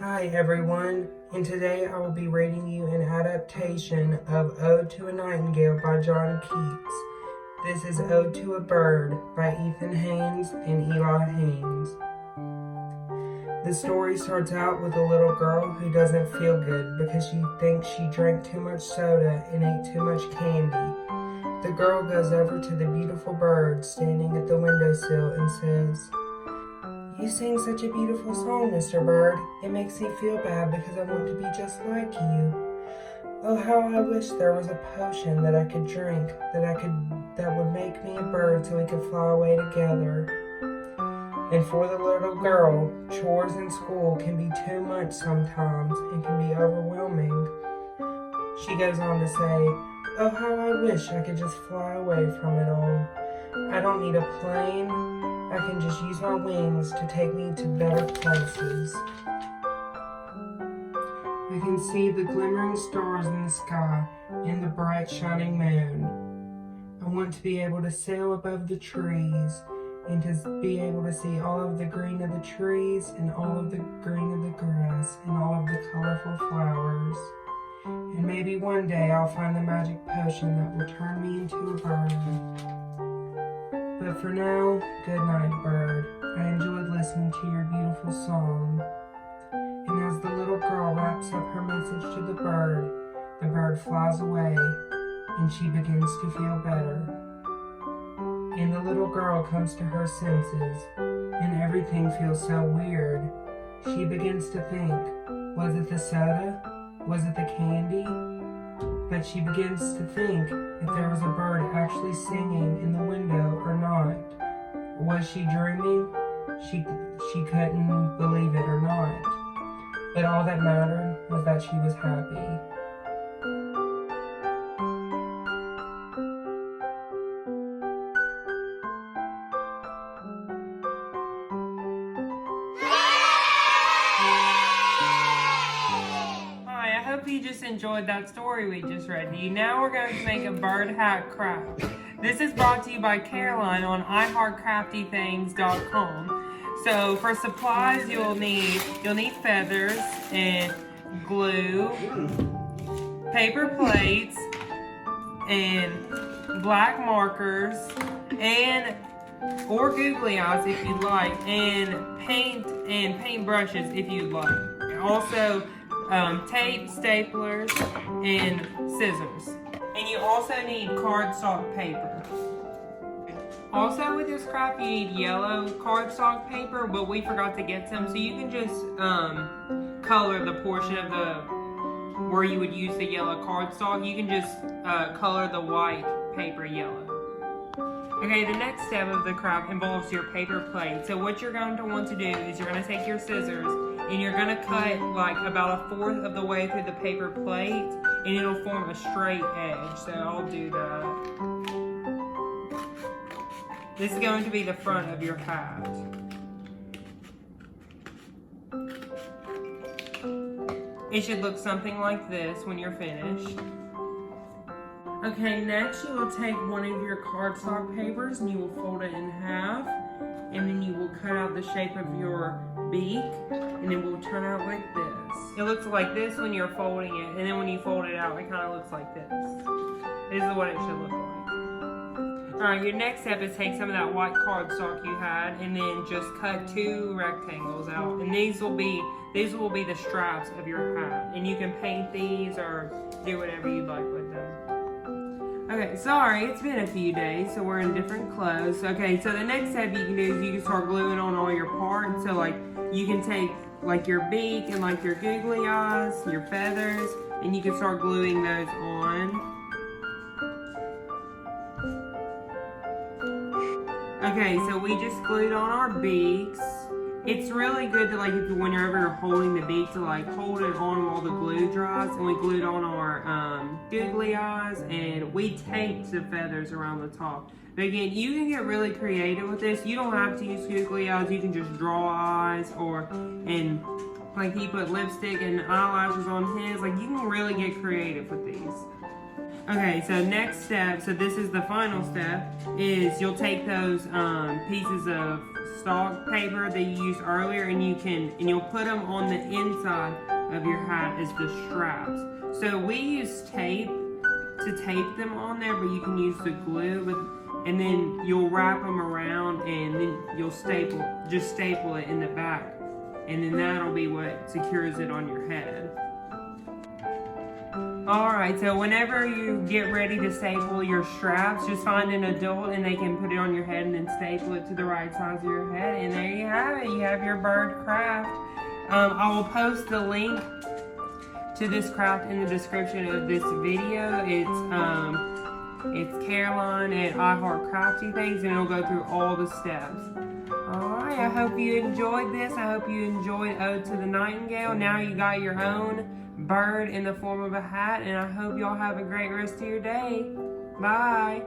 Hi everyone, and today I will be reading you an adaptation of Ode to a Nightingale by John Keats. This is Ode to a Bird by Ethan Hanes and Eli Hanes. The story starts out with a little girl who doesn't feel good because she thinks she drank too much soda and ate too much candy. The girl goes over to the beautiful bird standing at the windowsill and says, "You sing such a beautiful song, Mr. Bird. It makes me feel bad because I want to be just like you. Oh, how I wish there was a potion that I could drink that would make me a bird so we could fly away together." And for the little girl, chores in school can be too much sometimes and can be overwhelming. She goes on to say, "Oh, how I wish I could just fly away from it all. I don't need a plane. I can just use my wings to take me to better places. I can see the glimmering stars in the sky and the bright shining moon. I want to be able to sail above the trees and to be able to see all of the green of the trees and all of the green of the grass and all of the colorful flowers. And maybe one day I'll find the magic potion that will turn me into a bird. But for now, good night, bird. I enjoyed listening to your beautiful song." And as the little girl wraps up her message to the bird flies away, and she begins to feel better. And the little girl comes to her senses, and everything feels so weird. She begins to think, was it the soda? Was it the candy? But she begins to think if there was a bird actually singing in the window or not. Was she dreaming? She couldn't believe it or not. But all that mattered was that she was happy. I hope you just enjoyed that story we just read to you. Now we're going to make a bird hat craft. This is brought to you by Caroline on iHeartCraftyThings.com. So for supplies, you'll need feathers and glue, paper plates, and black markers, or googly eyes if you'd like, and paint brushes if you'd like. Also, tape, staplers, and scissors. And you also need cardstock paper. Also with this craft, you need yellow cardstock paper, but we forgot to get some, so you can just color the portion of where you would use the yellow cardstock. You can just color the white paper yellow. Okay, the next step of the craft involves your paper plate. So what you're going to want to do is you're going to take your scissors and you're going to cut like about 1/4 of the way through the paper plate, and it'll form a straight edge. So I'll do that. This is going to be the front of your hat. It should look something like this when you're finished. Okay, next you will take one of your cardstock papers and you will fold it in half, and then you will cut out the shape of your beak, and it will turn out like this. It looks like this when you're folding it, and then when you fold it out, it kind of looks like this. This is what it should look like. Alright, your next step is take some of that white cardstock you had, and then just cut 2 rectangles out, and these will be the straps of your hat, and you can paint these or do whatever you'd like with them. Okay, sorry, it's been a few days, so we're in different clothes. Okay, so the next step you can do is you can start gluing on all your parts. So like, you can take like your beak and like your googly eyes, your feathers, and you can start gluing those on. Okay, so we just glued on our beaks. It's really good to like, whenever you're holding the beak, to like hold it on while the glue dries. And we glued on our googly eyes, and we taped the feathers around the top. But again, you can get really creative with this. You don't have to use googly eyes. You can just draw eyes, and like he put lipstick and eyelashes on his. Like, you can really get creative with these. Okay, so next step, so this is the final step, is you'll take those pieces of stock paper that you used earlier and you'll put them on the inside of your hat as the straps. So we use tape to tape them on there, but you can use the glue and then you'll wrap them around and then you'll just staple it in the back. And then that'll be what secures it on your head. Alright, so whenever you get ready to staple your straps, just find an adult and they can put it on your head and then staple it to the right size of your head. And there you have it. You have your bird craft. I will post the link to this craft in the description of this video. It's Caroline at I Heart Crafty Things, and it'll go through all the steps. Alright, I hope you enjoyed this. I hope you enjoyed Ode to the Nightingale. Now you got your own bird in the form of a hat, and I hope y'all have a great rest of your day. Bye.